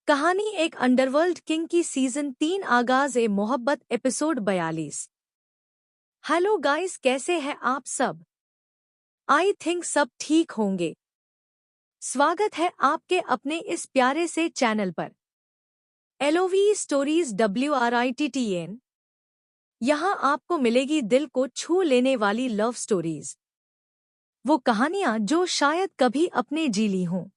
कहानी एक underworld king की सीजन 3 आगाज ए मोहब्बत एपिसोड 42। हेलो गाइस, कैसे हैं आप सब? आई थिंक सब ठीक होंगे। स्वागत है आपके अपने इस प्यारे से चैनल पर, LOV स्टोरीज WRITTN। यहाँ आपको मिलेगी दिल को छू लेने वाली लव स्टोरीज, वो कहानियाँ जो शायद कभी अपने जी ली हों,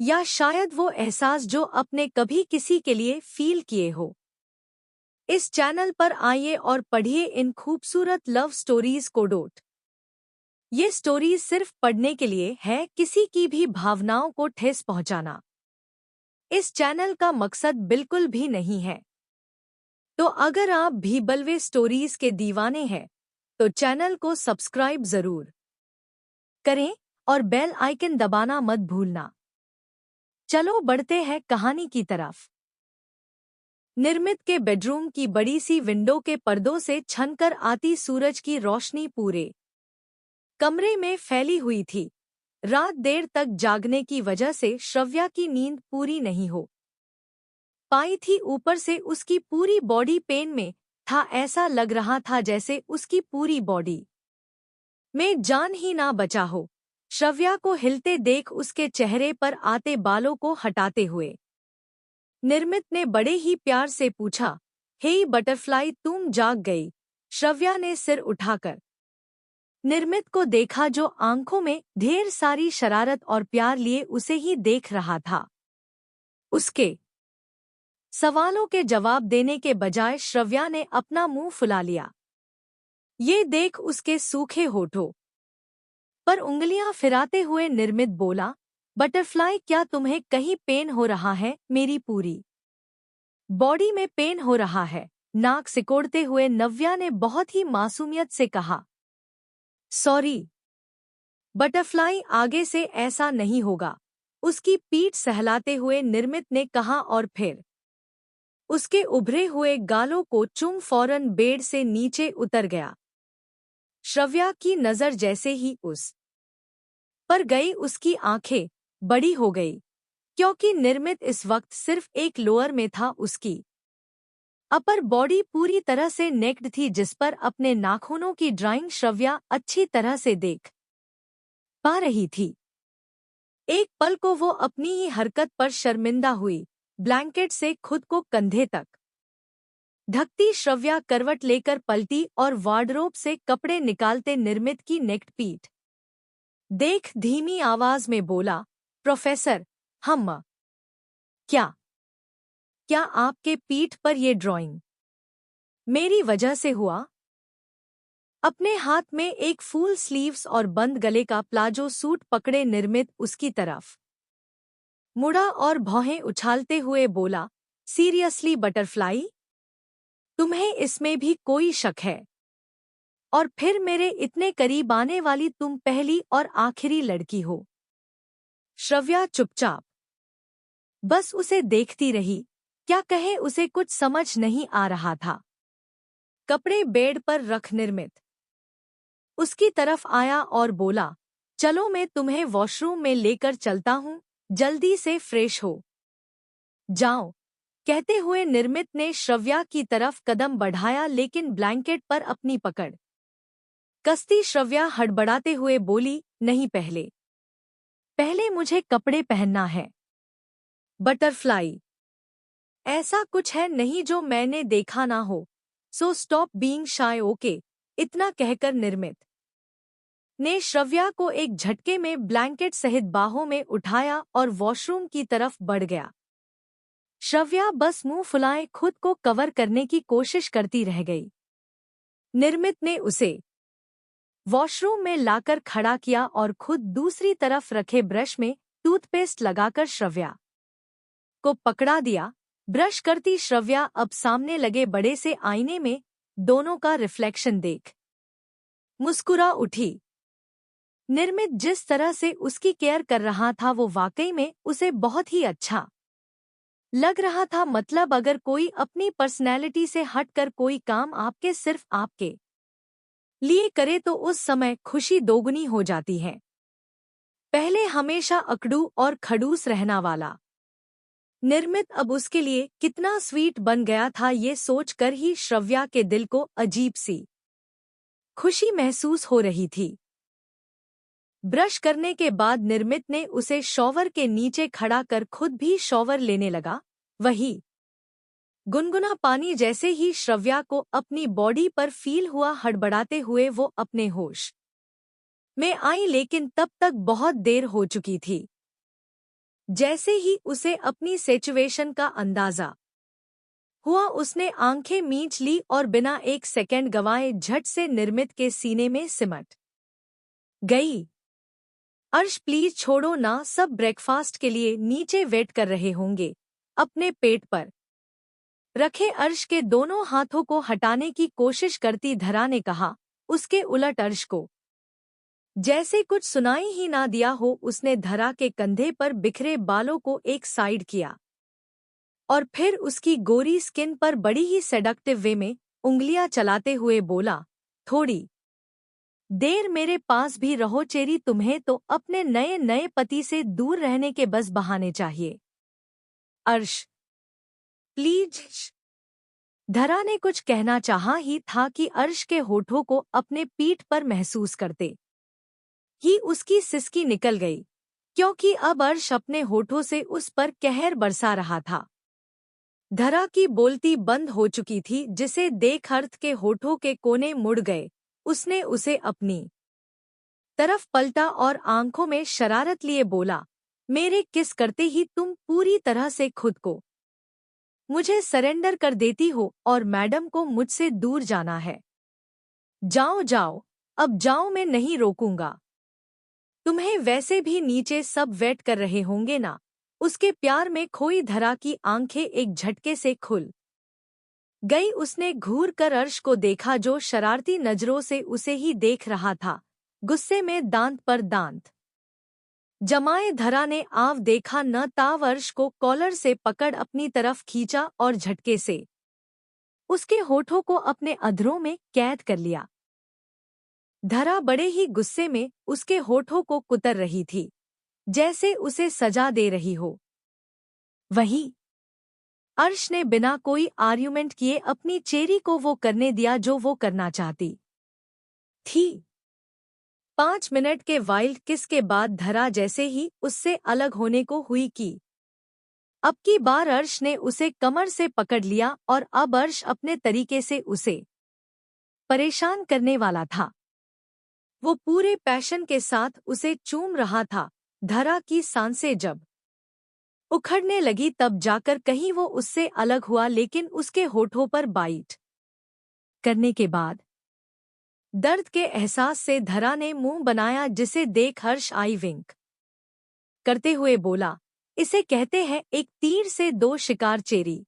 या शायद वो एहसास जो अपने कभी किसी के लिए फील किए हो। इस चैनल पर आइए और पढ़िए इन खूबसूरत लव स्टोरीज को। ये स्टोरीज सिर्फ पढ़ने के लिए है, किसी की भी भावनाओं को ठेस पहुंचाना इस चैनल का मकसद बिल्कुल भी नहीं है। तो अगर आप भी बलवे स्टोरीज के दीवाने हैं तो चैनल को सब्सक्राइब जरूर करें और बेल आइकन दबाना मत भूलना। चलो बढ़ते हैं कहानी की तरफ। निर्मित के बेडरूम की बड़ी सी विंडो के पर्दों से छनकर आती सूरज की रोशनी पूरे कमरे में फैली हुई थी। रात देर तक जागने की वजह से श्रव्या की नींद पूरी नहीं हो पाई थी। ऊपर से उसकी पूरी बॉडी पेन में था। ऐसा लग रहा था जैसे उसकी पूरी बॉडी में जान ही ना बचा हो। श्रव्या को हिलते देख उसके चेहरे पर आते बालों को हटाते हुए निर्मित ने बड़े ही प्यार से पूछा, हे बटरफ्लाई, तुम जाग गई? श्रव्या ने सिर उठाकर निर्मित को देखा, जो आंखों में ढेर सारी शरारत और प्यार लिए उसे ही देख रहा था। उसके सवालों के जवाब देने के बजाय श्रव्या ने अपना मुंह फुला लिया। ये देख उसके सूखे होठों पर उंगलियां फिराते हुए निर्मित बोला, बटरफ्लाई, क्या तुम्हें कहीं पेन हो रहा है? मेरी पूरी बॉडी में पेन हो रहा है। नाक सिकोड़ते हुए नव्या ने बहुत ही मासूमियत से कहा, सॉरी बटरफ्लाई, आगे से ऐसा नहीं होगा। उसकी पीठ सहलाते हुए निर्मित ने कहा और फिर उसके उभरे हुए गालों को चूम फौरन बेड से नीचे उतर गया। श्रव्या की नजर जैसे ही उस पर गई, उसकी आंखें बड़ी हो गई, क्योंकि निर्मित इस वक्त सिर्फ एक लोअर में था। उसकी अपर बॉडी पूरी तरह से नेक्ड थी, जिस पर अपने नाखूनों की ड्राइंग श्रव्या अच्छी तरह से देख पा रही थी। एक पल को वो अपनी ही हरकत पर शर्मिंदा हुई। ब्लैंकेट से खुद को कंधे तक ढकती श्रव्या करवट लेकर पलटी और वार्डरोब से कपड़े निकालते निर्मित की नेक्ड पीठ देख धीमी आवाज में बोला, प्रोफेसर, हम क्या क्या आपके पीठ पर ये ड्राइंग मेरी वजह से हुआ? अपने हाथ में एक फुल स्लीव्स और बंद गले का प्लाजो सूट पकड़े निर्मित उसकी तरफ मुड़ा और भौहें उछालते हुए बोला, सीरियसली बटरफ्लाई, तुम्हें इसमें भी कोई शक है? और फिर मेरे इतने करीब आने वाली तुम पहली और आखिरी लड़की हो। श्रव्या चुपचाप बस उसे देखती रही। क्या कहे, उसे कुछ समझ नहीं आ रहा था। कपड़े बेड पर रख निर्मित उसकी तरफ आया और बोला, चलो मैं तुम्हें वॉशरूम में लेकर चलता हूँ, जल्दी से फ्रेश हो जाओ। कहते हुए निर्मित ने श्रव्या की तरफ कदम बढ़ाया, लेकिन ब्लैंकेट पर अपनी पकड़ कसती श्रव्या हड़बड़ाते हुए बोली, नहीं, पहले पहले मुझे कपड़े पहनना है। बटरफ्लाई, ऐसा कुछ है नहीं जो मैंने देखा ना हो, सो स्टॉप बीइंग शाय, ओके? इतना कहकर निर्मित ने श्रव्या को एक झटके में ब्लैंकेट सहित बाहों में उठाया और वॉशरूम की तरफ बढ़ गया। श्रव्या बस मुंह फुलाए खुद को कवर करने की कोशिश करती रह गई। निर्मित ने उसे वॉशरूम में लाकर खड़ा किया और खुद दूसरी तरफ रखे ब्रश में टूथपेस्ट लगाकर श्रव्या को पकड़ा दिया। ब्रश करती श्रव्या अब सामने लगे बड़े से आईने में दोनों का रिफ्लेक्शन देख मुस्कुरा उठी। निर्मित जिस तरह से उसकी केयर कर रहा था वो वाकई में उसे बहुत ही अच्छा लग रहा था। मतलब अगर कोई अपनी पर्सनैलिटी से हटकर कोई काम सिर्फ आपके लिए करे तो उस समय खुशी दोगुनी हो जाती है। पहले हमेशा अकड़ू और खड़ूस रहना वाला निर्मित अब उसके लिए कितना स्वीट बन गया था, ये सोचकर ही श्रव्या के दिल को अजीब सी खुशी महसूस हो रही थी। ब्रश करने के बाद निर्मित ने उसे शॉवर के नीचे खड़ा कर खुद भी शॉवर लेने लगा। वही गुनगुना पानी जैसे ही श्रव्या को अपनी बॉडी पर फील हुआ, हड़बड़ाते हुए वो अपने होश में आई, लेकिन तब तक बहुत देर हो चुकी थी। जैसे ही उसे अपनी सिचुएशन का अंदाजा हुआ, उसने आंखें मींच ली और बिना एक सेकंड गंवाए झट से निर्मित के सीने में सिमट गई। अर्श प्लीज छोड़ो ना, सब ब्रेकफास्ट के लिए नीचे वेट कर रहे होंगे। अपने पेट पर रखे अर्श के दोनों हाथों को हटाने की कोशिश करती धरा ने कहा। उसके उलट अर्श को जैसे कुछ सुनाई ही ना दिया हो, उसने धरा के कंधे पर बिखरे बालों को एक साइड किया और फिर उसकी गोरी स्किन पर बड़ी ही सेडक्टिव वे में उंगलियां चलाते हुए बोला, थोड़ी देर मेरे पास भी रहो चेरी, तुम्हें तो अपने नए नए पति से दूर रहने के बस बहाने चाहिए। अर्श प्लीज। धरा ने कुछ कहना चाहा ही था कि अर्श के होठों को अपने पीठ पर महसूस करते ही उसकी सिसकी निकल गई, क्योंकि अब अर्श अपने होठों से उस पर कहर बरसा रहा था। धरा की बोलती बंद हो चुकी थी, जिसे देख अर्थ के होठों के कोने मुड़ गए। उसने उसे अपनी तरफ पलटा और आंखों में शरारत लिए बोला, मेरे किस करते ही तुम पूरी तरह से खुद को मुझे सरेंडर कर देती हो और मैडम को मुझसे दूर जाना है। जाओ जाओ, अब जाओ, मैं नहीं रोकूंगा तुम्हें, वैसे भी नीचे सब वेट कर रहे होंगे ना। उसके प्यार में खोई धरा की आंखें एक झटके से खुल गई। उसने घूर कर अर्श को देखा, जो शरारती नजरों से उसे ही देख रहा था, गुस्से में दांत पर दांत जमाए। धरा ने आव देखा न ताव अर्श को कॉलर से पकड़ अपनी तरफ खींचा और झटके से उसके होठों को अपने अधरों में कैद कर लिया। धरा बड़े ही गुस्से में उसके होठों को कुतर रही थी, जैसे उसे सजा दे रही हो। वहीं अर्श ने बिना कोई आर्ग्यूमेंट किए अपनी चेरी को वो करने दिया जो वो करना चाहती थी। 5 मिनट के वाइल्ड किस के बाद धरा जैसे ही उससे अलग होने को हुई कि अब की बार अर्श ने उसे कमर से पकड़ लिया और अब अर्श अपने तरीके से उसे परेशान करने वाला था। वो पूरे पैशन के साथ उसे चूम रहा था। धरा की सांसें जब उखड़ने लगी तब जाकर कहीं वो उससे अलग हुआ, लेकिन उसके होठों पर बाइट करने के बाद दर्द के एहसास से धरा ने मुंह बनाया, जिसे देख हर्ष आई विंक करते हुए बोला, इसे कहते हैं एक तीर से 2 शिकार चेरी।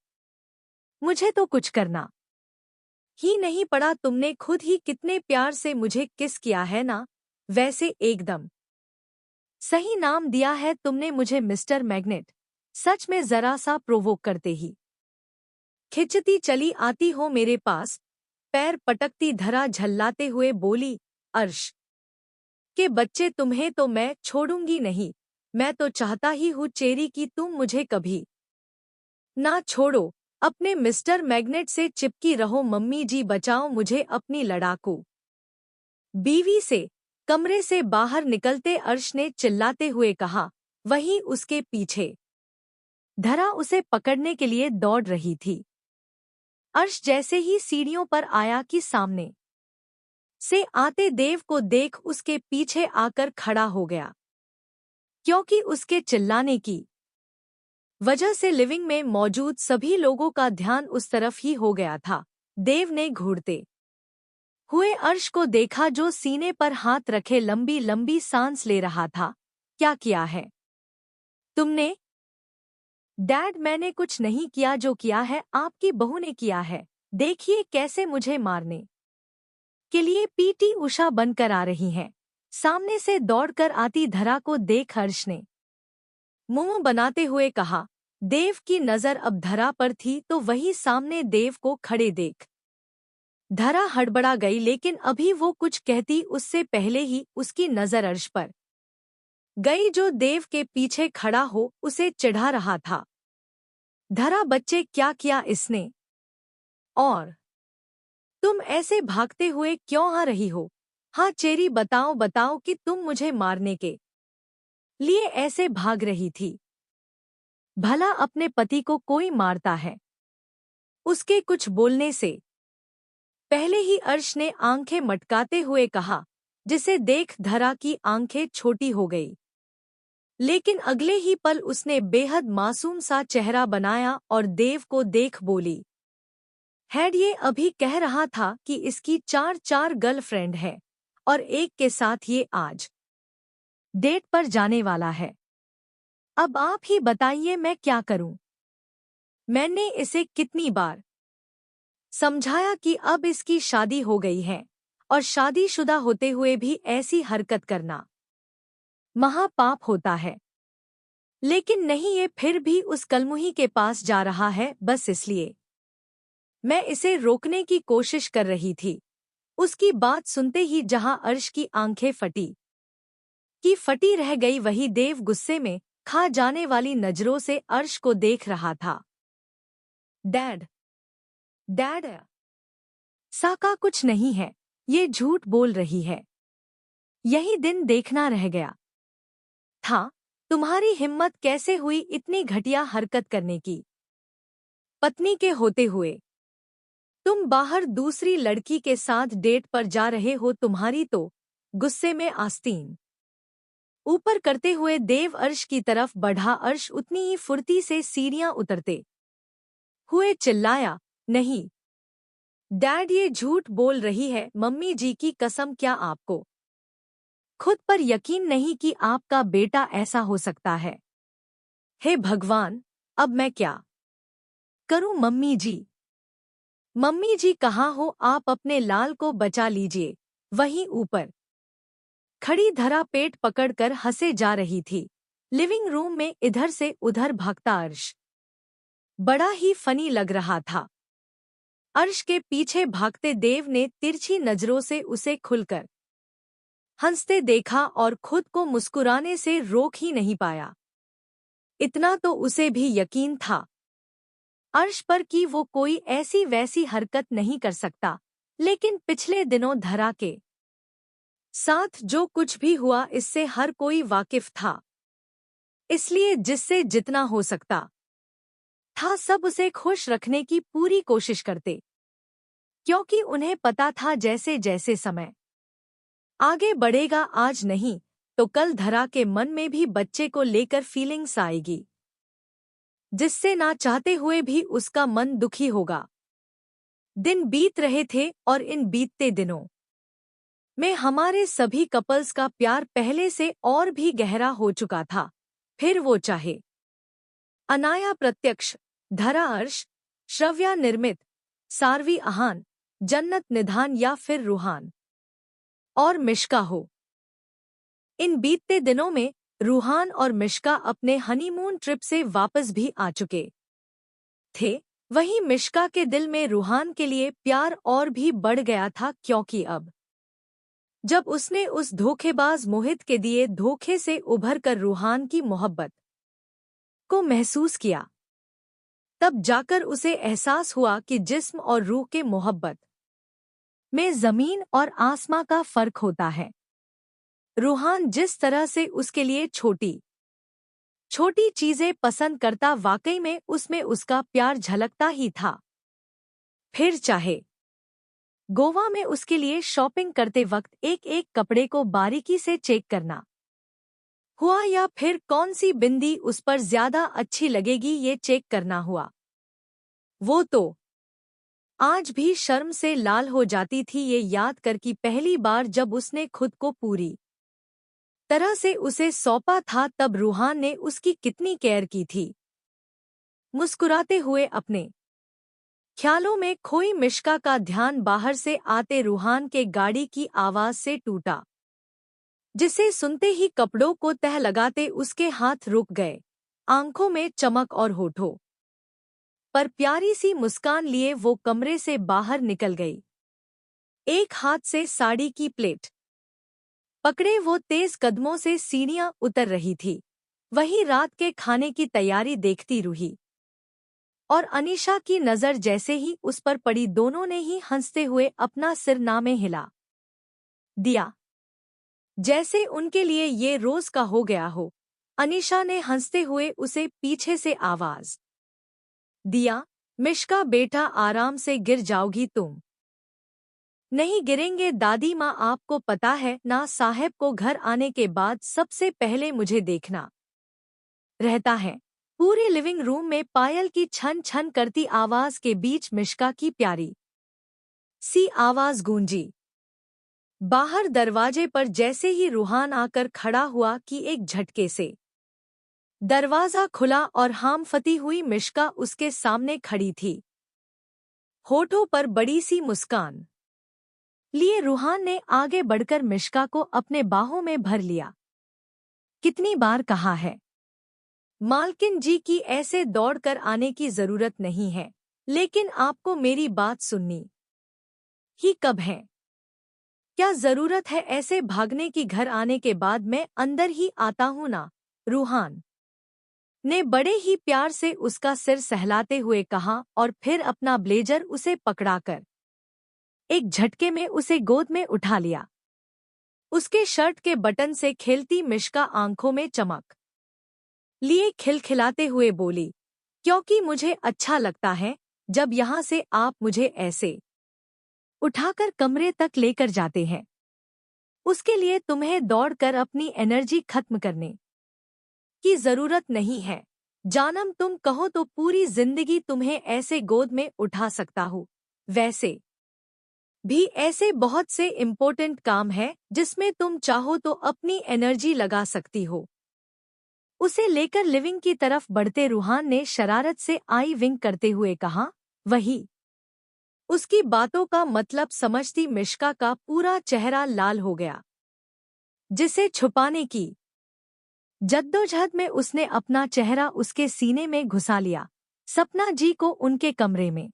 मुझे तो कुछ करना ही नहीं पड़ा, तुमने खुद ही कितने प्यार से मुझे किस किया है ना। वैसे एकदम सही नाम दिया है तुमने मुझे, मिस्टर मैग्नेट। सच में जरा सा प्रोवोक करते ही खिंचती चली आती हो मेरे पास। पैर पटकती धरा झल्लाते हुए बोली, अर्श के बच्चे, तुम्हें तो मैं छोड़ूंगी नहीं। मैं तो चाहता ही हूँ चेरी कि तुम मुझे कभी ना छोड़ो। अपने मिस्टर मैग्नेट से चिपकी रहो। मम्मी जी बचाओ मुझे अपनी लड़ाकू बीवी से। कमरे से बाहर निकलते अर्श ने चिल्लाते हुए कहा। वहीं उसके पीछे धरा उसे पकड़ने के लिए दौड़ रही थी। अर्श जैसे ही सीढ़ियों पर आया कि सामने से आते देव को देख उसके पीछे आकर खड़ा हो गया, क्योंकि उसके चिल्लाने की वजह से लिविंग में मौजूद सभी लोगों का ध्यान उस तरफ ही हो गया था। देव ने घूरते हुए अर्श को देखा, जो सीने पर हाथ रखे लंबी लंबी सांस ले रहा था। क्या किया है तुमने? डैड, मैंने कुछ नहीं किया, जो किया है आपकी बहू ने किया है। देखिए कैसे मुझे मारने के लिए पीटी उषा बनकर आ रही हैं। सामने से दौड़कर आती धरा को देख हर्ष ने मुंह बनाते हुए कहा। देव की नजर अब धरा पर थी, तो वही सामने देव को खड़े देख धरा हड़बड़ा गई, लेकिन अभी वो कुछ कहती उससे पहले ही उसकी नजर अर्श पर गई, जो देव के पीछे खड़ा हो उसे चिढ़ा रहा था। धरा बच्चे क्या किया इसने? और तुम ऐसे भागते हुए क्यों आ रही हो? हाँ चेरी बताओ बताओ कि तुम मुझे मारने के लिए ऐसे भाग रही थी। भला अपने पति को कोई मारता है? उसके कुछ बोलने से पहले ही अर्श ने आंखें मटकाते हुए कहा, जिसे देख धरा की आंखें छोटी हो गई। लेकिन अगले ही पल उसने बेहद मासूम सा चेहरा बनाया और देव को देख बोली, हेड ये अभी कह रहा था कि इसकी 4 गर्लफ्रेंड है और एक के साथ ये आज डेट पर जाने वाला है। अब आप ही बताइए मैं क्या करूं? मैंने इसे कितनी बार समझाया कि अब इसकी शादी हो गई है और शादीशुदा होते हुए भी ऐसी हरकत करना महापाप होता है। लेकिन नहीं, ये फिर भी उस कलमुही के पास जा रहा है बस इसलिए। मैं इसे रोकने की कोशिश कर रही थी। उसकी बात सुनते ही जहां अर्श की आंखें फटी रह गई, वही देव गुस्से में खा जाने वाली नजरों से अर्श को देख रहा था। डैड, डैड, साका कुछ नहीं है, ये झूठ बोल रही है। यही दिन देखना रह गया था। तुम्हारी हिम्मत कैसे हुई इतनी घटिया हरकत करने की? पत्नी के होते हुए तुम बाहर दूसरी लड़की के साथ डेट पर जा रहे हो। तुम्हारी तो गुस्से में आस्तीन ऊपर करते हुए देव अर्श की तरफ बढ़ा। अर्श उतनी ही फुर्ती से सीढ़ियां उतरते हुए चिल्लाया, नहीं डैड, ये झूठ बोल रही है। मम्मी जी की कसम, क्या आपको खुद पर यकीन नहीं कि आपका बेटा ऐसा हो सकता है? हे भगवान, अब मैं क्या करूं? मम्मी जी, मम्मी जी कहाँ हो आप? अपने लाल को बचा लीजिए। वहीं ऊपर खड़ी धरा पेट पकड़कर हंसे जा रही थी। लिविंग रूम में इधर से उधर भागता अर्श बड़ा ही फनी लग रहा था। अर्श के पीछे भागते देव ने तिरछी नजरों से उसे खुलकर हंसते देखा और खुद को मुस्कुराने से रोक ही नहीं पाया। इतना तो उसे भी यकीन था अर्श पर कि वो कोई ऐसी वैसी हरकत नहीं कर सकता। लेकिन पिछले दिनों धरा के साथ जो कुछ भी हुआ इससे हर कोई वाकिफ था। इसलिए जिससे जितना हो सकता था सब उसे खुश रखने की पूरी कोशिश करते, क्योंकि उन्हें पता था जैसे जैसे समय आगे बढ़ेगा, आज नहीं तो कल धरा के मन में भी बच्चे को लेकर फीलिंग्स आएगी, जिससे ना चाहते हुए भी उसका मन दुखी होगा। दिन बीत रहे थे और इन बीतते दिनों में हमारे सभी कपल्स का प्यार पहले से और भी गहरा हो चुका था। फिर वो चाहे अनाया प्रत्यक्ष, धरा अर्श, श्रव्या निर्मित, सारवी आहान, जन्नत निधान या फिर रूहान और मिश्का हो। इन बीतते दिनों में रूहान और मिश्का अपने हनीमून ट्रिप से वापस भी आ चुके थे। वहीं मिश्का के दिल में रूहान के लिए प्यार और भी बढ़ गया था, क्योंकि अब जब उसने उस धोखेबाज मोहित के दिए धोखे से उभरकर रूहान की मोहब्बत को महसूस किया, तब जाकर उसे एहसास हुआ कि जिस्म और रूह के मोहब्बत में जमीन और आसमां का फर्क होता है। रूहान जिस तरह से उसके लिए छोटी छोटी चीजें पसंद करता, वाकई में उसमें उसका प्यार झलकता ही था। फिर चाहे गोवा में उसके लिए शॉपिंग करते वक्त एक एक कपड़े को बारीकी से चेक करना हुआ, या फिर कौन सी बिंदी उस पर ज्यादा अच्छी लगेगी ये चेक करना हुआ, वो तो आज भी शर्म से लाल हो जाती थी ये याद कर कि पहली बार जब उसने खुद को पूरी तरह से उसे सौंपा था तब रूहान ने उसकी कितनी केयर की थी। मुस्कुराते हुए अपने ख्यालों में खोई मिश्का का ध्यान बाहर से आते रूहान के गाड़ी की आवाज से टूटा, जिसे सुनते ही कपड़ों को तह लगाते उसके हाथ रुक गए। आंखों में चमक और होठों पर प्यारी सी मुस्कान लिए वो कमरे से बाहर निकल गई। एक हाथ से साड़ी की प्लेट पकड़े वो तेज कदमों से सीढ़ियां उतर रही थी। वही रात के खाने की तैयारी देखती रूही और अनीशा की नज़र जैसे ही उस पर पड़ी दोनों ने ही हंसते हुए अपना सिर नामे हिला दिया, जैसे उनके लिए ये रोज का हो गया हो। अनीशा ने हंसते हुए उसे पीछे से आवाज दिया, मिश्का बेटा आराम से गिर जाओगी तुम। नहीं गिरेंगे दादी माँ, आपको पता है ना साहब को घर आने के बाद सबसे पहले मुझे देखना रहता है। पूरे लिविंग रूम में पायल की छन छन करती आवाज के बीच मिश्का की प्यारी सी आवाज गूंजी। बाहर दरवाजे पर जैसे ही रूहान आकर खड़ा हुआ कि एक झटके से दरवाजा खुला और हामफती हुई मिश्का उसके सामने खड़ी थी, होठों पर बड़ी सी मुस्कान लिए रूहान ने आगे बढ़कर मिश्का को अपने बाहों में भर लिया। कितनी बार कहा है मालकिन जी की ऐसे दौड़कर आने की जरूरत नहीं है, लेकिन आपको मेरी बात सुननी ही कब है? क्या जरूरत है ऐसे भागने की? घर आने के बाद मैं अंदर ही आता हूं ना, रूहान ने बड़े ही प्यार से उसका सिर सहलाते हुए कहा और फिर अपना ब्लेजर उसे पकड़ाकर एक झटके में उसे गोद में उठा लिया। उसके शर्ट के बटन से खेलती मिश्का आंखों में चमक लिए खिलखिलाते हुए बोली, क्योंकि मुझे अच्छा लगता है जब यहाँ से आप मुझे ऐसे उठाकर कमरे तक लेकर जाते हैं। उसके लिए तुम्हें दौड़कर अपनी एनर्जी खत्म करने की जरूरत नहीं है जानम, तुम कहो तो पूरी जिंदगी तुम्हें ऐसे गोद में उठा सकता हूँ। वैसे भी ऐसे बहुत से इम्पोर्टेंट काम है जिसमें तुम चाहो तो अपनी एनर्जी लगा सकती हो। उसे लेकर लिविंग की तरफ बढ़ते रूहान ने शरारत से आई विंक करते हुए कहा। वही उसकी बातों का मतलब समझती मिश्का का पूरा चेहरा लाल हो गया, जिसे छुपाने की जद्दोजहद में उसने अपना चेहरा उसके सीने में घुसा लिया। सपना जी को उनके कमरे में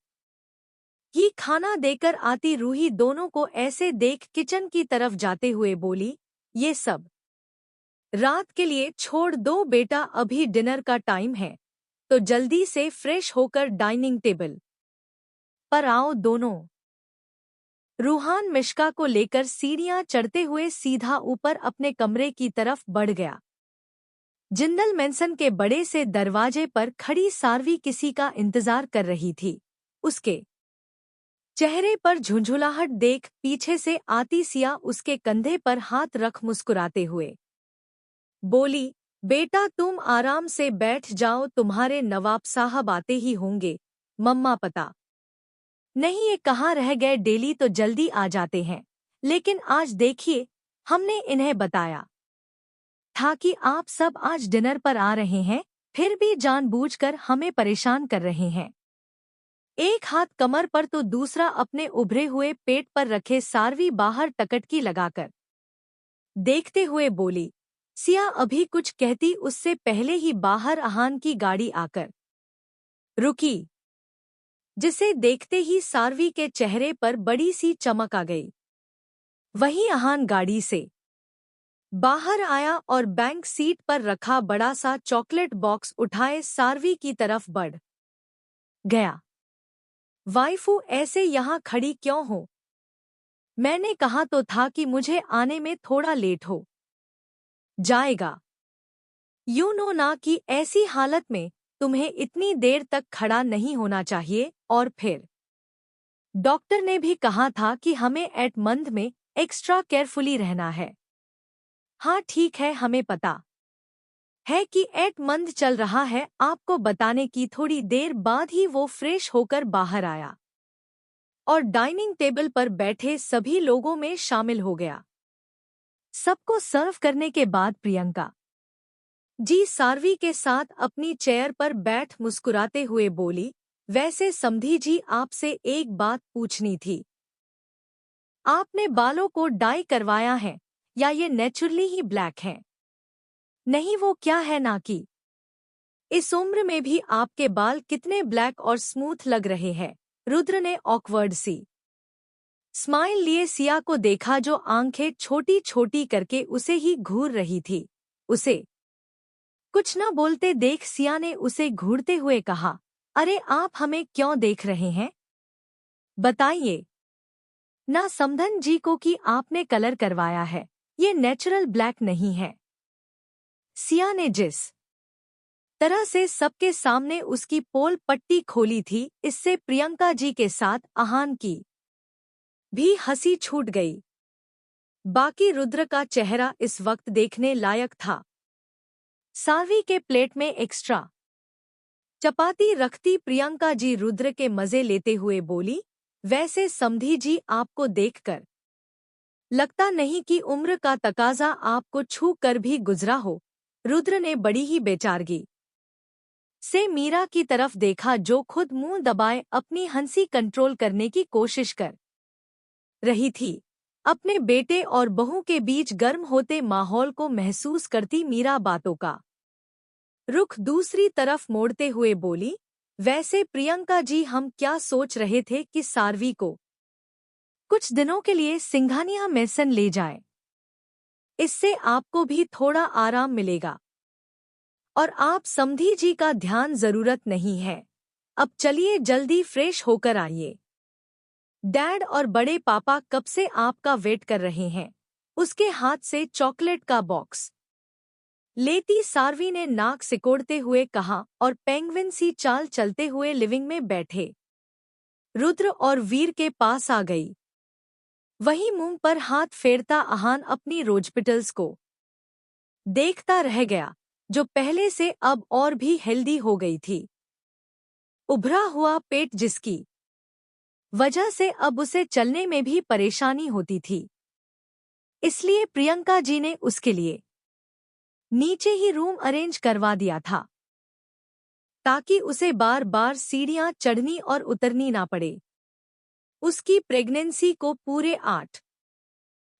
ही खाना देकर आती रूही दोनों को ऐसे देख किचन की तरफ जाते हुए बोली, ये सब रात के लिए छोड़ दो बेटा, अभी डिनर का टाइम है तो जल्दी से फ्रेश होकर डाइनिंग टेबल पर आओ दोनों। रूहान मिश्का को लेकर सीढ़ियां चढ़ते हुए सीधा ऊपर अपने कमरे की तरफ बढ़ गया। जिंदल मेंसन के बड़े से दरवाजे पर खड़ी सारवी किसी का इंतजार कर रही थी। उसके चेहरे पर झुंझुलाहट देख पीछे से आती सिया उसके कंधे पर हाथ रख मुस्कुराते हुए बोली, बेटा तुम आराम से बैठ जाओ, तुम्हारे नवाब साहब आते ही होंगे। मम्मा पता नहीं ये कहाँ रह गए, डेली तो जल्दी आ जाते हैं, लेकिन आज देखिए हमने इन्हें बताया था कि आप सब आज डिनर पर आ रहे हैं, फिर भी जानबूझकर हमें परेशान कर रहे हैं। एक हाथ कमर पर तो दूसरा अपने उभरे हुए पेट पर रखे सारवी बाहर टकटकी लगाकर देखते हुए बोली। सिया अभी कुछ कहती उससे पहले ही बाहर आहान की गाड़ी आकर रुकी, जिसे देखते ही सारवी के चेहरे पर बड़ी सी चमक आ गई। वहीं आहान गाड़ी से बाहर आया और बैंक सीट पर रखा बड़ा सा चॉकलेट बॉक्स उठाए सारवी की तरफ बढ़ गया। वाइफू ऐसे यहाँ खड़ी क्यों हो? मैंने कहा तो था कि मुझे आने में थोड़ा लेट हो जाएगा। यूं नो ना कि ऐसी हालत में तुम्हें इतनी देर तक खड़ा नहीं होना चाहिए, और फिर डॉक्टर ने भी कहा था कि हमें एट मंथ में एक्स्ट्रा केयरफुली रहना है। हाँ ठीक है, हमें पता है कि एट मंथ चल रहा है, आपको बताने की थोड़ी देर बाद ही वो फ्रेश होकर बाहर आया और डाइनिंग टेबल पर बैठे सभी लोगों में शामिल हो गया। सबको सर्व करने के बाद प्रियंका जी सारवी के साथ अपनी चेयर पर बैठ मुस्कुराते हुए बोली, वैसे समधी जी आपसे एक बात पूछनी थी। आपने बालों को डाई करवाया है या ये नेचुरली ही ब्लैक हैं? नहीं वो क्या है ना कि इस उम्र में भी आपके बाल कितने ब्लैक और स्मूथ लग रहे हैं। रुद्र ने ऑकवर्ड सी स्माइल लिए सिया को देखा जो आंखें छोटी छोटी करके उसे ही घूर रही थी। उसे कुछ न बोलते देख सिया ने उसे घूरते हुए कहा, अरे आप हमें क्यों देख रहे हैं? बताइए। ना समधन जी को कि आपने कलर करवाया है, ये नेचुरल ब्लैक नहीं है। सिया ने जिस तरह से सबके सामने उसकी पोल पट्टी खोली थी, इससे प्रियंका जी के साथ आहान की भी हंसी छूट गई। बाकी रुद्र का चेहरा इस वक्त देखने लायक था। सावी के प्लेट में एक्स्ट्रा चपाती रखती प्रियंका जी रुद्र के मजे लेते हुए बोली, वैसे समधी जी आपको देखकर लगता नहीं कि उम्र का तकाजा आपको छू कर भी गुजरा हो। रुद्र ने बड़ी ही बेचारगी से मीरा की तरफ देखा, जो खुद मुंह दबाए अपनी हंसी कंट्रोल करने की कोशिश कर रही थी। अपने बेटे और बहू के बीच गर्म होते माहौल को महसूस करती मीरा बातों का रुख दूसरी तरफ मोड़ते हुए बोली, वैसे प्रियंका जी हम क्या सोच रहे थे कि सारवी को कुछ दिनों के लिए सिंघानिया मेसन ले जाए। इससे आपको भी थोड़ा आराम मिलेगा और आप समधी जी का ध्यान जरूरत नहीं है। अब चलिए जल्दी फ्रेश होकर आइए। डैड और बड़े पापा कब से आपका वेट कर रहे हैं। उसके हाथ से चॉकलेट का बॉक्स लेती सारवी ने नाक सिकोड़ते हुए कहा और पेंगुइन सी चाल चलते हुए लिविंग में बैठे रुद्र और वीर के पास आ गई। वही मुंह पर हाथ फेरता आहान अपनी रोजपिटल्स को देखता रह गया, जो पहले से अब और भी हेल्दी हो गई थी। उभरा हुआ पेट जिसकी वजह से अब उसे चलने में भी परेशानी होती थी, इसलिए प्रियंका जी ने उसके लिए नीचे ही रूम अरेंज करवा दिया था, ताकि उसे बार बार सीढ़ियां चढ़नी और उतरनी ना पड़े। उसकी प्रेगनेंसी को पूरे 8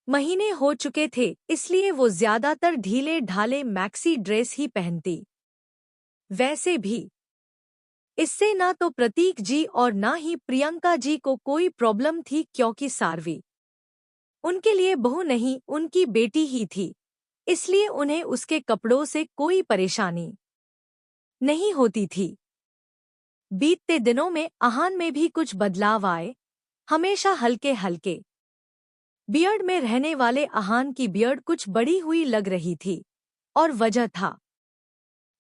महीने हो चुके थे, इसलिए वो ज्यादातर ढीले ढाले मैक्सी ड्रेस ही पहनती। वैसे भी इससे ना तो प्रतीक जी और ना ही प्रियंका जी को कोई प्रॉब्लम थी, क्योंकि सारवी उनके लिए बहू नहीं उनकी बेटी ही थी, इसलिए उन्हें उसके कपड़ों से कोई परेशानी नहीं होती थी। बीतते दिनों में आहान में भी कुछ बदलाव आए। हमेशा हल्के हल्के बियर्ड में रहने वाले आहान की बियर्ड कुछ बड़ी हुई लग रही थी, और वजह था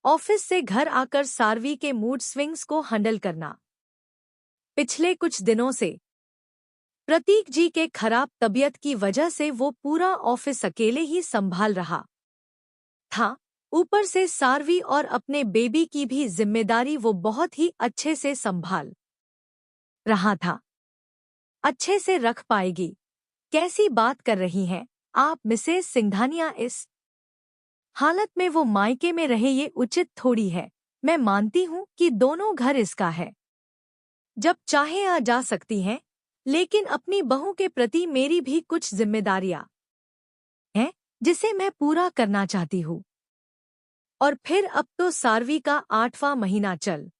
ऑफिस से घर आकर सारवी के मूड स्विंग्स को हैंडल करना। पिछले कुछ दिनों से प्रतीक जी के खराब तबीयत की वजह से वो पूरा ऑफिस अकेले ही संभाल रहा था। ऊपर से सारवी और अपने बेबी की भी जिम्मेदारी वो बहुत ही अच्छे से संभाल रहा था। अच्छे से रख पाएगी। कैसी बात कर रही हैं आप मिसेस सिंघानिया, इस हालत में वो मायके में रहे ये उचित थोड़ी है। मैं मानती हूँ कि दोनों घर इसका है, जब चाहे आ जा सकती हैं, लेकिन अपनी बहू के प्रति मेरी भी कुछ जिम्मेदारियां हैं, जिसे मैं पूरा करना चाहती हूँ। और फिर अब तो सारवी का 8वां महीना चल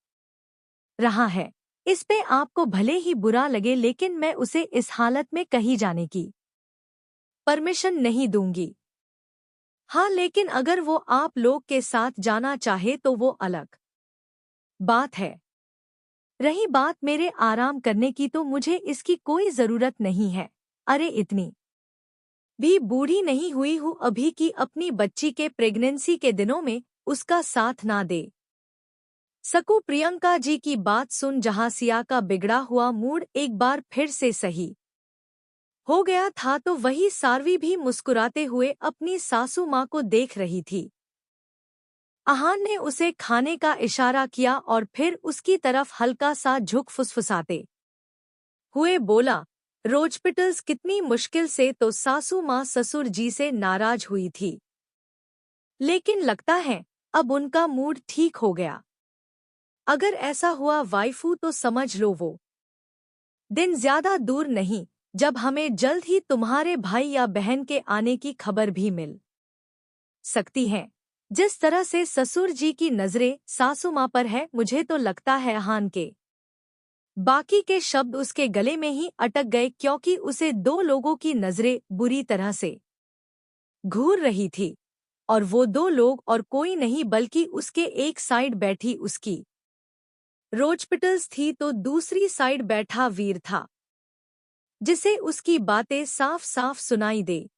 रहा है। इस पे आपको भले ही बुरा लगे, लेकिन मैं उसे इस हालत में कहीं जाने की परमिशन नहीं दूंगी। हाँ, लेकिन अगर वो आप लोग के साथ जाना चाहे तो वो अलग बात है। रही बात मेरे आराम करने की, तो मुझे इसकी कोई जरूरत नहीं है। अरे इतनी भी बूढ़ी नहीं हुई हूँ अभी कि अपनी बच्ची के प्रेगनेंसी के दिनों में उसका साथ ना दे सकूं। प्रियंका जी की बात सुन जहां सिया का बिगड़ा हुआ मूड एक बार फिर से सही हो गया था, तो वही सारवी भी मुस्कुराते हुए अपनी सासू माँ को देख रही थी। आहान ने उसे खाने का इशारा किया और फिर उसकी तरफ हल्का सा झुक फुसफुसाते हुए बोला, रोजपिटल्स कितनी मुश्किल से तो सासू माँ ससुर जी से नाराज हुई थी, लेकिन लगता है अब उनका मूड ठीक हो गया। अगर ऐसा हुआ वाइफू, तो समझ लो वो दिन ज्यादा दूर नहीं जब हमें जल्द ही तुम्हारे भाई या बहन के आने की खबर भी मिल सकती है। जिस तरह से ससुर जी की नजरें सासू माँ पर है, मुझे तो लगता है आहान के बाकी के शब्द उसके गले में ही अटक गए, क्योंकि उसे 2 लोगों की नजरें बुरी तरह से घूर रही थी, और वो 2 लोग और कोई नहीं बल्कि उसके एक साइड बैठी उसकी रोजपिटल्स थी तो दूसरी साइड बैठा वीर था, जिसे उसकी बातें साफ साफ सुनाई दे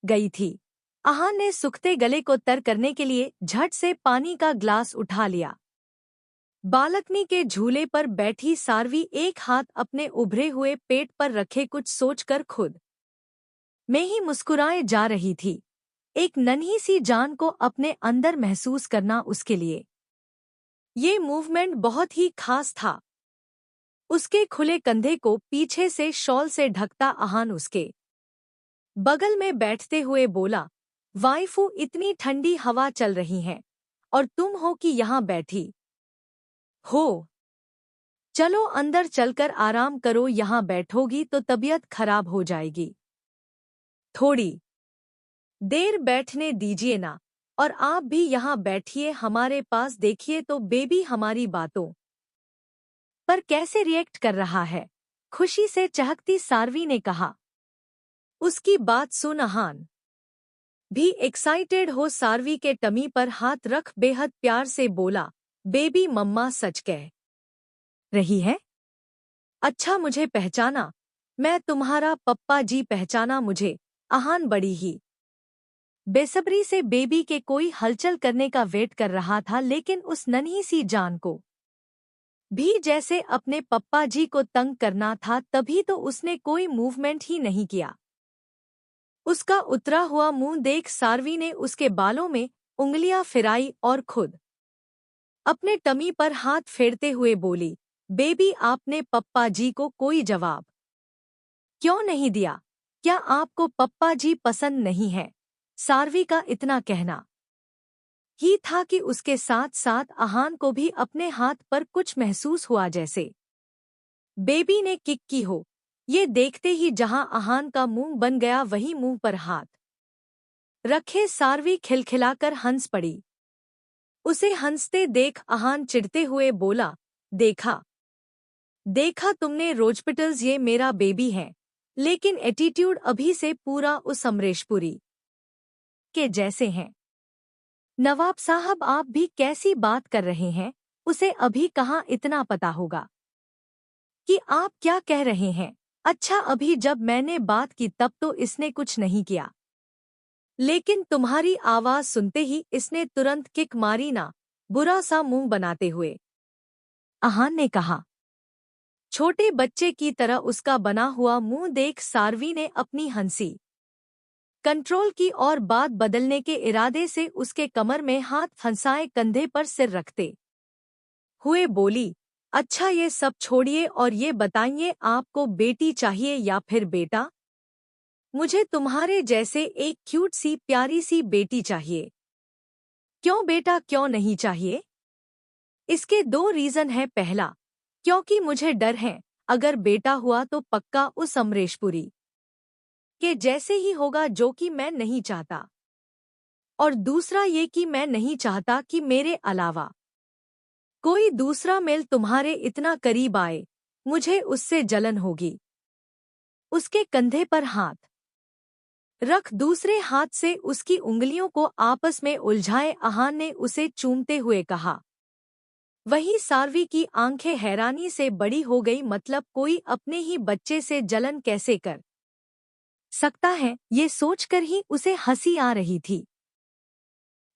गई थी। आहान ने सूखते गले को तर करने के लिए झट से पानी का ग्लास उठा लिया। बालकनी के झूले पर बैठी सारवी एक हाथ अपने उभरे हुए पेट पर रखे कुछ सोचकर खुद में ही मुस्कुराए जा रही थी। एक नन्ही सी जान को अपने अंदर महसूस करना उसके लिए ये मूवमेंट बहुत ही खास था। उसके खुले कंधे को पीछे से शॉल से ढकता आहान उसके बगल में बैठते हुए बोला, वाइफू इतनी ठंडी हवा चल रही है और तुम हो कि यहाँ बैठी हो। चलो अंदर चलकर आराम करो, यहाँ बैठोगी तो तबीयत खराब हो जाएगी। थोड़ी देर बैठने दीजिए ना, और आप भी यहाँ बैठिए हमारे पास, देखिए तो बेबी हमारी बातों पर कैसे रिएक्ट कर रहा है, खुशी से चहकती सारवी ने कहा। उसकी बात सुन आहान भी एक्साइटेड हो सारवी के टमी पर हाथ रख बेहद प्यार से बोला, बेबी मम्मा सच कह रही है? अच्छा मुझे पहचाना, मैं तुम्हारा पप्पा जी पहचाना मुझे। आहान बड़ी ही बेसब्री से बेबी के कोई हलचल करने का वेट कर रहा था, लेकिन उस नन्ही सी जान को भी जैसे अपने पप्पा जी को तंग करना था, तभी तो उसने कोई मूवमेंट ही नहीं किया। उसका उतरा हुआ मुंह देख सारवी ने उसके बालों में उंगलियां फिराई और खुद अपने टमी पर हाथ फेरते हुए बोली, बेबी आपने पप्पा जी को कोई जवाब क्यों नहीं दिया? क्या आपको पप्पा जी पसंद नहीं है? सारवी का इतना कहना ही था कि उसके साथ साथ आहान को भी अपने हाथ पर कुछ महसूस हुआ, जैसे बेबी ने किक की हो। ये देखते ही जहां आहान का मुंह बन गया, वहीं मुंह पर हाथ रखे सारवी खिलखिलाकर हंस पड़ी। उसे हंसते देख आहान चिढ़ते हुए बोला, देखा देखा तुमने रोजपिटल्स, ये मेरा बेबी है, लेकिन एटीट्यूड अभी से पूरा उस अमरेशपुरी के जैसे हैं। नवाब साहब आप भी कैसी बात कर रहे हैं, उसे अभी कहाँ इतना पता होगा कि आप क्या कह रहे हैं। अच्छा अभी जब मैंने बात की तब तो इसने कुछ नहीं किया, लेकिन तुम्हारी आवाज सुनते ही इसने तुरंत किक मारी ना, बुरा सा मुंह बनाते हुए आहान ने कहा। छोटे बच्चे की तरह उसका बना हुआ मुंह देख सारवी ने अपनी हंसी कंट्रोल की और बात बदलने के इरादे से उसके कमर में हाथ फंसाए कंधे पर सिर रखते हुए बोली, अच्छा ये सब छोड़िए और ये बताइए आपको बेटी चाहिए या फिर बेटा? मुझे तुम्हारे जैसे एक क्यूट सी प्यारी सी बेटी चाहिए। क्यों बेटा क्यों नहीं चाहिए? इसके दो रीजन है। पहला, क्योंकि मुझे डर है अगर बेटा हुआ तो पक्का उस अमरेशपुरी के जैसे ही होगा, जो कि मैं नहीं चाहता। और दूसरा ये कि मैं नहीं चाहता कि मेरे अलावा कोई दूसरा मेल तुम्हारे इतना करीब आए, मुझे उससे जलन होगी। उसके कंधे पर हाथ रख दूसरे हाथ से उसकी उंगलियों को आपस में उलझाए आहान ने उसे चूमते हुए कहा। वही सारवी की आंखें हैरानी से बड़ी हो गई, मतलब कोई अपने ही बच्चे से जलन कैसे कर सकता है, ये सोचकर ही उसे हंसी आ रही थी।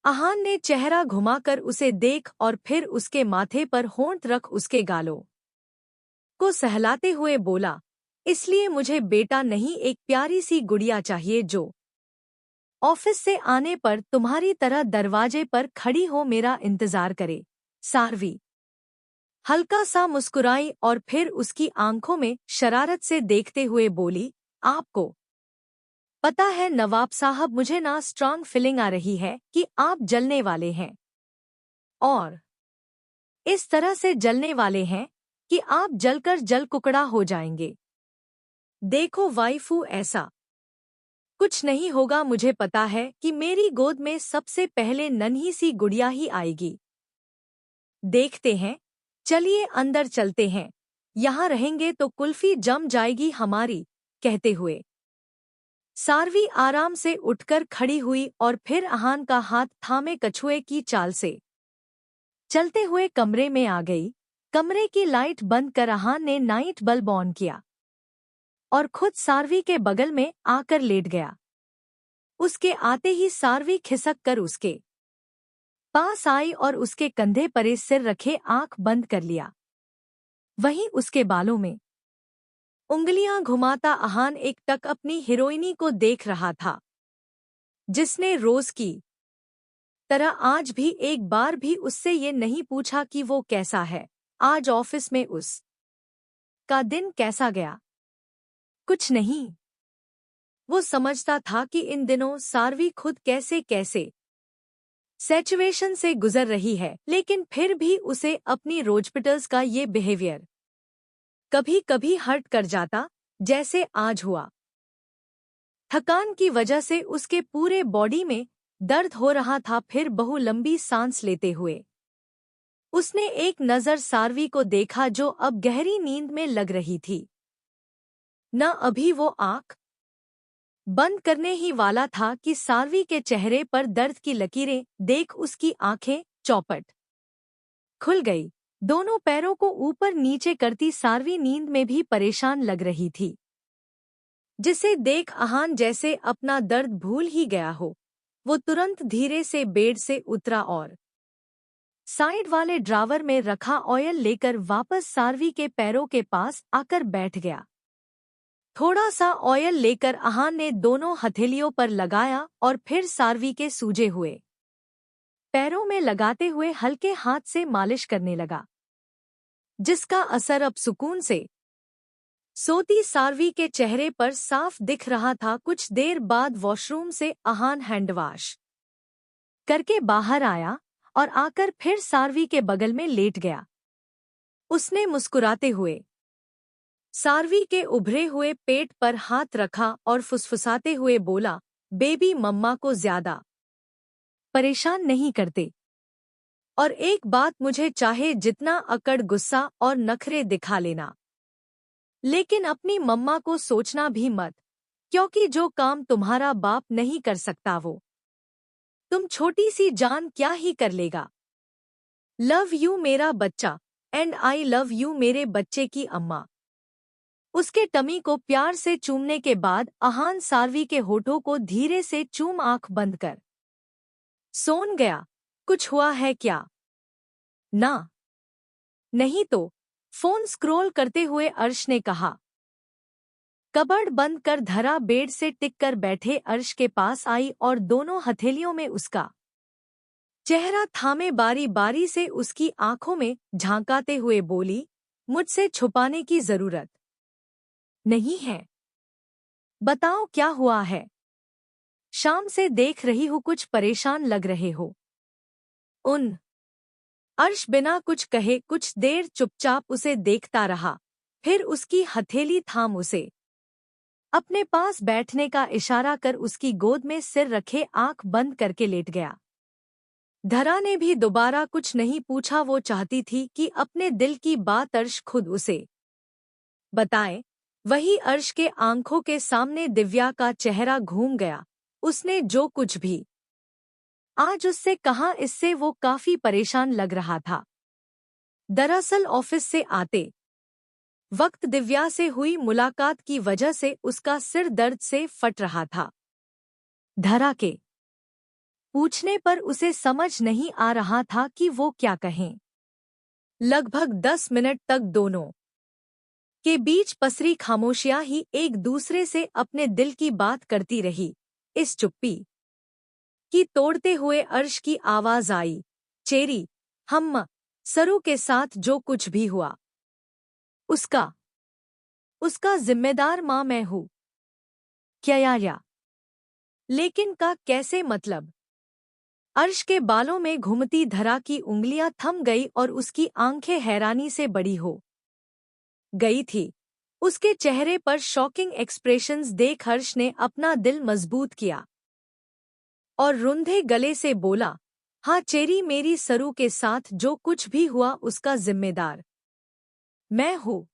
आहान ने चेहरा घुमाकर उसे देख और फिर उसके माथे पर होंठ रख उसके गालों को सहलाते हुए बोला, इसलिए मुझे बेटा नहीं एक प्यारी सी गुड़िया चाहिए जो ऑफिस से आने पर तुम्हारी तरह दरवाजे पर खड़ी हो मेरा इंतजार करे। सारवी हल्का सा मुस्कुराई और फिर उसकी आंखों में शरारत से देखते हुए बोली, आपको पता है नवाब साहब, मुझे ना स्ट्रांग फीलिंग आ रही है कि आप जलने वाले हैं, और इस तरह से जलने वाले हैं कि आप जलकर जल कुकड़ा हो जाएंगे। देखो वाइफू, ऐसा कुछ नहीं होगा, मुझे पता है कि मेरी गोद में सबसे पहले नन्ही सी गुड़िया ही आएगी। देखते हैं, चलिए अंदर चलते हैं, यहाँ रहेंगे तो कुल्फी जम जाएगी हमारी। कहते हुए सारवी आराम से उठकर खड़ी हुई और फिर आहान का हाथ थामे कछुए की चाल से चलते हुए कमरे में आ गई। कमरे की लाइट बंद कर आहान ने नाइट बल्ब ऑन किया और खुद सार्वी के बगल में आकर लेट गया। उसके आते ही सार्वी खिसक कर उसके पास आई और उसके कंधे पर सिर रखे आंख बंद कर लिया। वहीं उसके बालों में उंगलियां घुमाता आहान एक टक अपनी हीरोइनी को देख रहा था, जिसने रोज की तरह आज भी एक बार भी उससे ये नहीं पूछा कि वो कैसा है। आज ऑफिस में उस का दिन कैसा गया? कुछ नहीं। वो समझता था कि इन दिनों सार्वी खुद कैसे कैसे सिचुएशन से गुजर रही है, लेकिन फिर भी उसे अपनी रोजपिटल्स का ये बिहेवियर कभी कभी हर्ट कर जाता, जैसे आज हुआ। थकान की वजह से उसके पूरे बॉडी में दर्द हो रहा था। फिर बहु लंबी सांस लेते हुए उसने एक नज़र सार्वी को देखा, जो अब गहरी नींद में लग रही थी। न अभी वो आंख बंद करने ही वाला था कि सार्वी के चेहरे पर दर्द की लकीरें देख उसकी आंखें चौपट खुल गई। दोनों पैरों को ऊपर नीचे करती सार्वी नींद में भी परेशान लग रही थी, जिसे देख आहान जैसे अपना दर्द भूल ही गया हो। वो तुरंत धीरे से बेड से उतरा और साइड वाले ड्रावर में रखा ऑयल लेकर वापस सार्वी के पैरों के पास आकर बैठ गया। थोड़ा सा ऑयल लेकर आहान ने दोनों हथेलियों पर लगाया और फिर सार्वी के सूजे हुए पैरों में लगाते हुए हल्के हाथ से मालिश करने लगा, जिसका असर अब सुकून से सोती सार्वी के चेहरे पर साफ दिख रहा था। कुछ देर बाद वॉशरूम से आहान हैंडवॉश करके बाहर आया और आकर फिर सार्वी के बगल में लेट गया। उसने मुस्कुराते हुए सार्वी के उभरे हुए पेट पर हाथ रखा और फुसफुसाते हुए बोला, बेबी मम्मा को ज्यादा परेशान नहीं करते। और एक बात, मुझे चाहे जितना अकड़ गुस्सा और नखरे दिखा लेना, लेकिन अपनी मम्मा को सोचना भी मत, क्योंकि जो काम तुम्हारा बाप नहीं कर सकता वो तुम छोटी सी जान क्या ही कर लेगा। लव यू मेरा बच्चा, एंड आई लव यू मेरे बच्चे की अम्मा। उसके टमी को प्यार से चूमने के बाद आहान सार्वी के होठों को धीरे से चूम आंख बंद कर सोन गया। कुछ हुआ है क्या? ना। नहीं तो, फोन स्क्रॉल करते हुए अर्श ने कहा। कबर्ड बंद कर धरा बेड से टिक कर बैठे अर्श के पास आई और दोनों हथेलियों में उसका चेहरा थामे बारी बारी से उसकी आंखों में झांकाते हुए बोली, मुझसे छुपाने की जरूरत नहीं है। बताओ क्या हुआ है? शाम से देख रही हूँ कुछ परेशान लग रहे हो। अर्श बिना कुछ कहे कुछ देर चुपचाप उसे देखता रहा, फिर उसकी हथेली थाम उसे अपने पास बैठने का इशारा कर उसकी गोद में सिर रखे आंख बंद करके लेट गया। धरा ने भी दोबारा कुछ नहीं पूछा। वो चाहती थी कि अपने दिल की बात अर्श खुद उसे बताए। वही अर्श के आंखों के सामने दिव्या का चेहरा घूम गया। उसने जो कुछ भी आज उससे कहा, इससे वो काफी परेशान लग रहा था। दरअसल ऑफिस से आते वक्त दिव्या से हुई मुलाकात की वजह से उसका सिर दर्द से फट रहा था। धरा के पूछने पर उसे समझ नहीं आ रहा था कि वो क्या कहें। लगभग 10 मिनट तक दोनों के बीच पसरी खामोशियां ही एक दूसरे से अपने दिल की बात करती रही। इस चुप्पी की तोड़ते हुए अर्श की आवाज आई, चेरी, हम सरू के साथ जो कुछ भी हुआ उसका जिम्मेदार मां मैं हूं। क्या या? लेकिन का कैसे मतलब? अर्श के बालों में घूमती धरा की उंगलियां थम गई और उसकी आंखें हैरानी से बड़ी हो गई थी। उसके चेहरे पर शॉकिंग एक्सप्रेशंस देख हर्ष ने अपना दिल मजबूत किया और रुंधे गले से बोला, हाँ चेरी, मेरी सरू के साथ जो कुछ भी हुआ उसका जिम्मेदार मैं हूँ।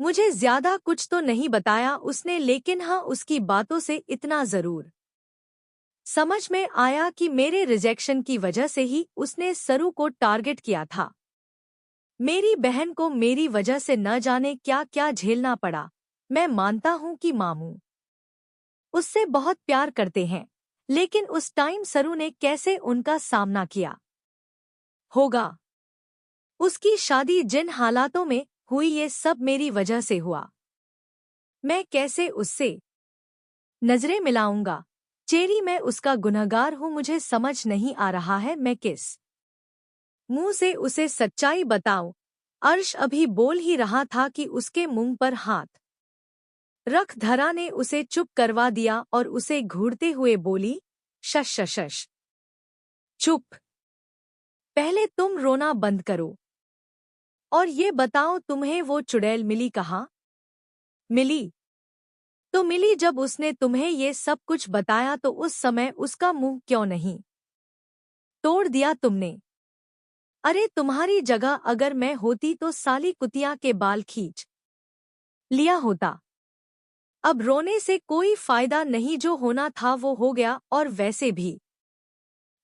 मुझे ज्यादा कुछ तो नहीं बताया उसने, लेकिन हाँ उसकी बातों से इतना जरूर समझ में आया कि मेरे रिजेक्शन की वजह से ही उसने सरू को टारगेट किया था। मेरी बहन को मेरी वजह से न जाने क्या क्या झेलना पड़ा। मैं मानता हूँ कि मामू उससे बहुत प्यार करते हैं, लेकिन उस टाइम सरू ने कैसे उनका सामना किया होगा। उसकी शादी जिन हालातों में हुई, ये सब मेरी वजह से हुआ। मैं कैसे उससे नजरें मिलाऊंगा। चेरी, मैं उसका गुनहगार हूँ। मुझे समझ नहीं आ रहा है मैं किस मुंह से उसे सच्चाई बताऊं। अर्श अभी बोल ही रहा था कि उसके मुंह पर हाथ रख धरा ने उसे चुप करवा दिया और उसे घूरते हुए बोली, शश शश शश, चुप। पहले तुम रोना बंद करो और ये बताओ तुम्हें वो चुड़ैल मिली कहाँ? मिली तो मिली, जब उसने तुम्हें ये सब कुछ बताया तो उस समय उसका मुंह क्यों नहीं तोड़ दिया तुमने? अरे तुम्हारी जगह अगर मैं होती तो साली कुतिया के बाल खींच लिया होता। अब रोने से कोई फायदा नहीं, जो होना था वो हो गया। और वैसे भी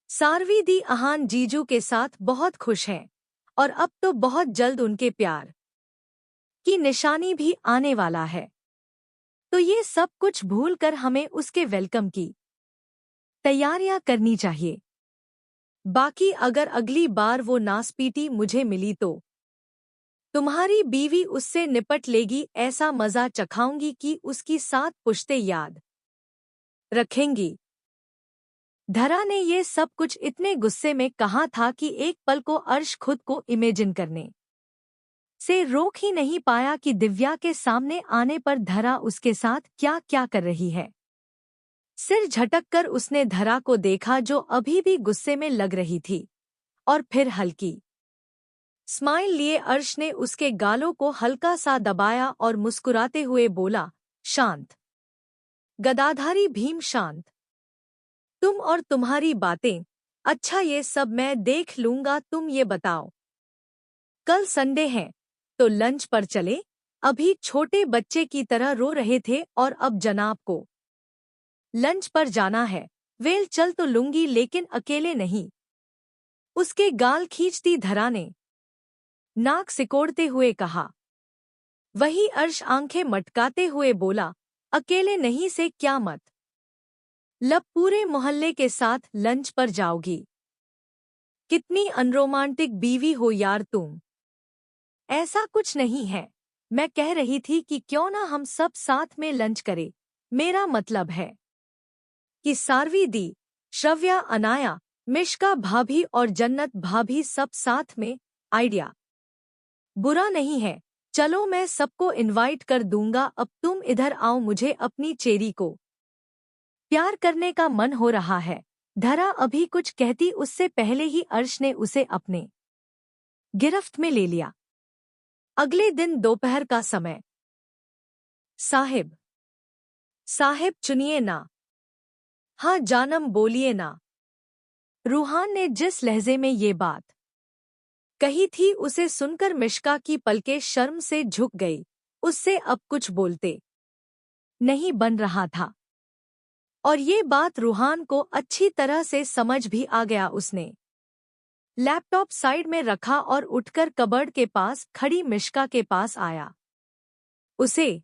सारवी दी अहान जीजू के साथ बहुत खुश हैं और अब तो बहुत जल्द उनके प्यार की निशानी भी आने वाला है। तो ये सब कुछ भूलकर हमें उसके वेलकम की तैयारियां करनी चाहिए। बाकी अगर अगली बार वो नासपीटी मुझे मिली तो तुम्हारी बीवी उससे निपट लेगी। ऐसा मजा चखाऊंगी कि उसकी 7 पुश्तें याद रखेंगी। धरा ने ये सब कुछ इतने गुस्से में कहा था कि एक पल को अर्श खुद को इमेजिन करने से रोक ही नहीं पाया कि दिव्या के सामने आने पर धरा उसके साथ क्या क्या कर रही है। सिर झटककर उसने धरा को देखा जो अभी भी गुस्से में लग रही थी, और फिर हल्की स्माइल लिए अर्श ने उसके गालों को हल्का सा दबाया और मुस्कुराते हुए बोला, शांत गदाधारी भीम, शांत। तुम और तुम्हारी बातें, अच्छा ये सब मैं देख लूंगा। तुम ये बताओ, कल संडे है तो लंच पर चले? अभी छोटे बच्चे की तरह रो रहे थे और अब जनाब को लंच पर जाना है। वेल चल तो लूंगी, लेकिन अकेले नहीं। उसके गाल खींचती धरा ने नाक सिकोड़ते हुए कहा। वही अर्श आंखें मटकाते हुए बोला, अकेले नहीं से क्या मत लब पूरे मोहल्ले के साथ लंच पर जाओगी? कितनी अनरोमांटिक बीवी हो यार तुम। ऐसा कुछ नहीं है, मैं कह रही थी कि क्यों ना हम सब साथ में लंच करें। मेरा मतलब है कि सारवी दी, श्रव्या, अनाया, मिश्का भाभी और जन्नत भाभी सब साथ में। आइडिया बुरा नहीं है, चलो मैं सबको इनवाइट कर दूंगा। अब तुम इधर आओ, मुझे अपनी चेरी को प्यार करने का मन हो रहा है। धरा अभी कुछ कहती उससे पहले ही अर्श ने उसे अपने गिरफ्त में ले लिया। अगले दिन दोपहर का समय। साहिब साहिब चुनिए ना। हाँ जानम बोलिए ना। रूहान ने जिस लहजे में ये बात कही थी उसे सुनकर मिश्का की पलकें शर्म से झुक गई। उससे अब कुछ बोलते नहीं बन रहा था, और ये बात रूहान को अच्छी तरह से समझ भी आ गया। उसने लैपटॉप साइड में रखा और उठकर कबर्ड के पास खड़ी मिश्का के पास आया। उसे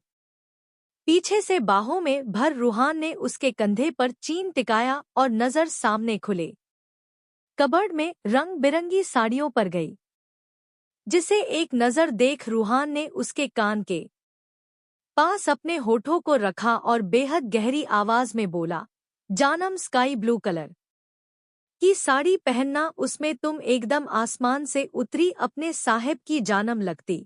पीछे से बाहों में भर रूहान ने उसके कंधे पर चीन टिकाया और नजर सामने खुले कबर्ड में रंग बिरंगी साड़ियों पर गई, जिसे एक नजर देख रूहान ने उसके कान के पास अपने होठों को रखा और बेहद गहरी आवाज में बोला, जानम स्काई ब्लू कलर की साड़ी पहनना, उसमें तुम एकदम आसमान से उतरी अपने साहिब की जानम लगती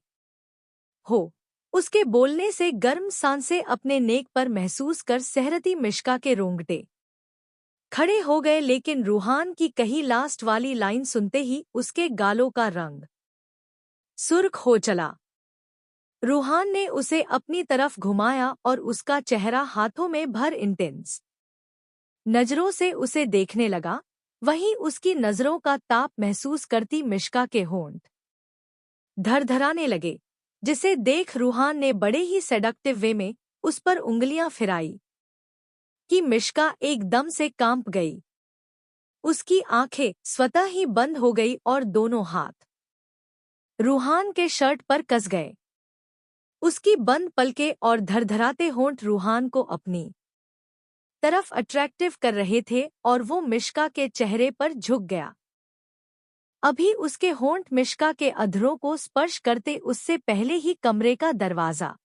हो। उसके बोलने से गर्म सांसें अपने नेक पर महसूस कर सहरती मिश्का के रोंगटे खड़े हो गए, लेकिन रूहान की कही लास्ट वाली लाइन सुनते ही उसके गालों का रंग सुर्ख हो चला। रूहान ने उसे अपनी तरफ घुमाया और उसका चेहरा हाथों में भर इंटेंस नजरों से उसे देखने लगा। वहीं उसकी नजरों का ताप महसूस करती मिश्का के होंठ धड़धड़ाने लगे, जिसे देख रूहान ने बड़े ही सेडक्टिव वे में उस पर उंगलियां फिराई कि मिश्का एकदम से कांप गई। उसकी आंखें स्वतः ही बंद हो गई और दोनों हाथ रूहान के शर्ट पर कस गए। उसकी बंद पलकें और धरधराते होंठ रूहान को अपनी तरफ अट्रैक्टिव कर रहे थे और वो मिश्का के चेहरे पर झुक गया। अभी उसके होंठ मिश्का के अधरों को स्पर्श करते उससे पहले ही कमरे का दरवाजा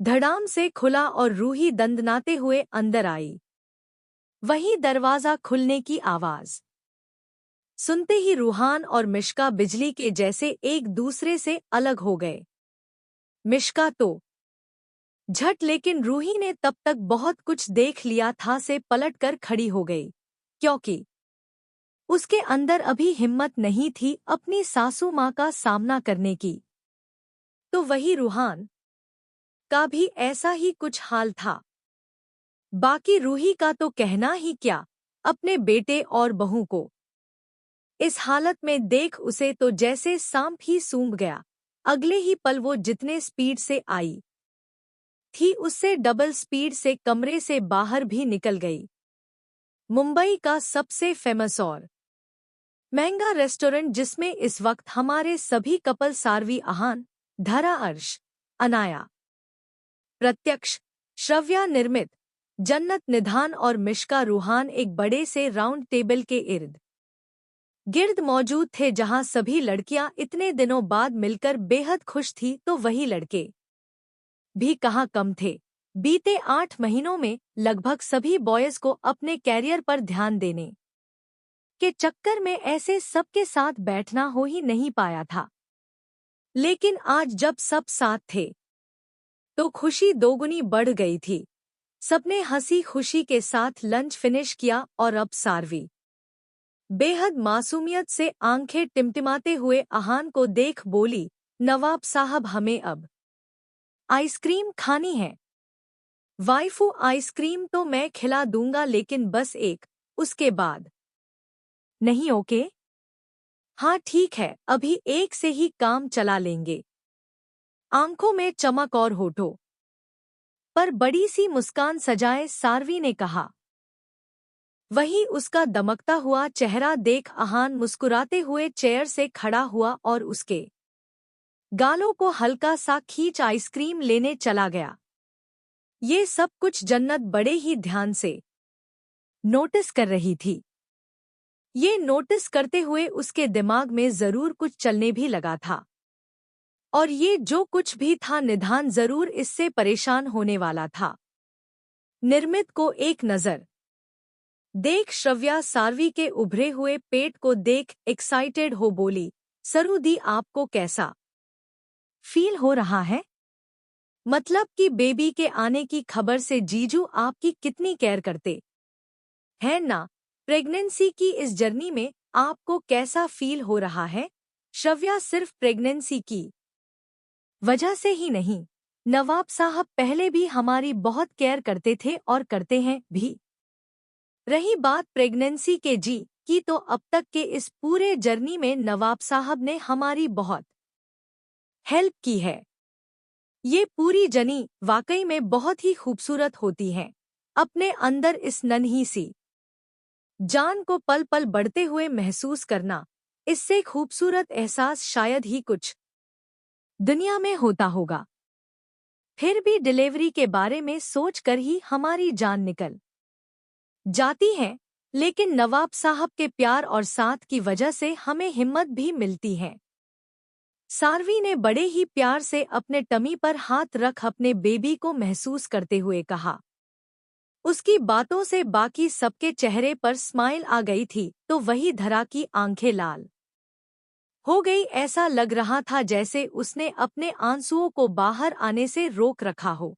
धड़ाम से खुला और रूही दंदनाते हुए अंदर आई। वही दरवाजा खुलने की आवाज सुनते ही रूहान और मिश्का बिजली के जैसे एक दूसरे से अलग हो गए। मिश्का तो झट, लेकिन रूही ने तब तक बहुत कुछ देख लिया था से पलटकर खड़ी हो गई, क्योंकि उसके अंदर अभी हिम्मत नहीं थी अपनी सासू माँ का सामना करने की। तो वही रूहान का भी ऐसा ही कुछ हाल था। बाकी रूही का तो कहना ही क्या, अपने बेटे और बहू को इस हालत में देख उसे तो जैसे सांप ही सूंघ गया। अगले ही पल वो जितने स्पीड से आई थी उससे डबल स्पीड से कमरे से बाहर भी निकल गई। मुंबई का सबसे फेमस और महंगा रेस्टोरेंट जिसमें इस वक्त हमारे सभी कपल सारवी आहान, धरा अर्श, अनाया, प्रत्यक्ष, श्रव्या निर्मित, जन्नत निधान और मिश्का रूहान एक बड़े से राउंड टेबल के इर्द गिर्द मौजूद थे, जहां सभी लड़कियां इतने दिनों बाद मिलकर बेहद खुश थी तो वही लड़के भी कहाँ कम थे। बीते 8 महीनों में लगभग सभी बॉयज को अपने कैरियर पर ध्यान देने के चक्कर में ऐसे सबके साथ बैठना हो ही नहीं पाया था। लेकिन आज जब सब साथ थे तो खुशी दोगुनी बढ़ गई थी। सबने हंसी खुशी के साथ लंच फिनिश किया और अब सारवी बेहद मासूमियत से आंखें टिमटिमाते हुए आहान को देख बोली, नवाब साहब हमें अब आइसक्रीम खानी है। वाइफू आइसक्रीम तो मैं खिला दूंगा लेकिन बस एक, उसके बाद नहीं? ओके हाँ ठीक है, अभी एक से ही काम चला लेंगे। आंखों में चमक और होठों पर बड़ी सी मुस्कान सजाए सारवी ने कहा। वही उसका दमकता हुआ चेहरा देख आहान मुस्कुराते हुए चेयर से खड़ा हुआ और उसके गालों को हल्का सा खींच आइसक्रीम लेने चला गया। ये सब कुछ जन्नत बड़े ही ध्यान से नोटिस कर रही थी। ये नोटिस करते हुए उसके दिमाग में जरूर कुछ चलने भी लगा था, और ये जो कुछ भी था निधान जरूर इससे परेशान होने वाला था। निर्मित को एक नजर देख श्रव्या सारवी के उभरे हुए पेट को देख एक्साइटेड हो बोली, सरू दी आपको कैसा फील हो रहा है? मतलब कि बेबी के आने की खबर से जीजू आपकी कितनी केयर करते हैं ना? प्रेगनेंसी की इस जर्नी में आपको कैसा फील हो रहा है? श्रव्या सिर्फ प्रेगनेंसी की वजह से ही नहीं, नवाब साहब पहले भी हमारी बहुत केयर करते थे और करते हैं भी। रही बात प्रेगनेंसी के जी की, तो अब तक के इस पूरे जर्नी में नवाब साहब ने हमारी बहुत हेल्प की है। ये पूरी जर्नी वाकई में बहुत ही खूबसूरत होती है। अपने अंदर इस नन्ही सी जान को पल पल बढ़ते हुए महसूस करना, इससे खूबसूरत एहसास शायद ही कुछ दुनिया में होता होगा। फिर भी डिलीवरी के बारे में सोचकर ही हमारी जान निकल जाती है, लेकिन नवाब साहब के प्यार और साथ की वजह से हमें हिम्मत भी मिलती है। सारवी ने बड़े ही प्यार से अपने टमी पर हाथ रख अपने बेबी को महसूस करते हुए कहा। उसकी बातों से बाकी सबके चेहरे पर स्माइल आ गई थी तो वही धरा की आंखें लाल हो गई। ऐसा लग रहा था जैसे उसने अपने आंसुओं को बाहर आने से रोक रखा हो।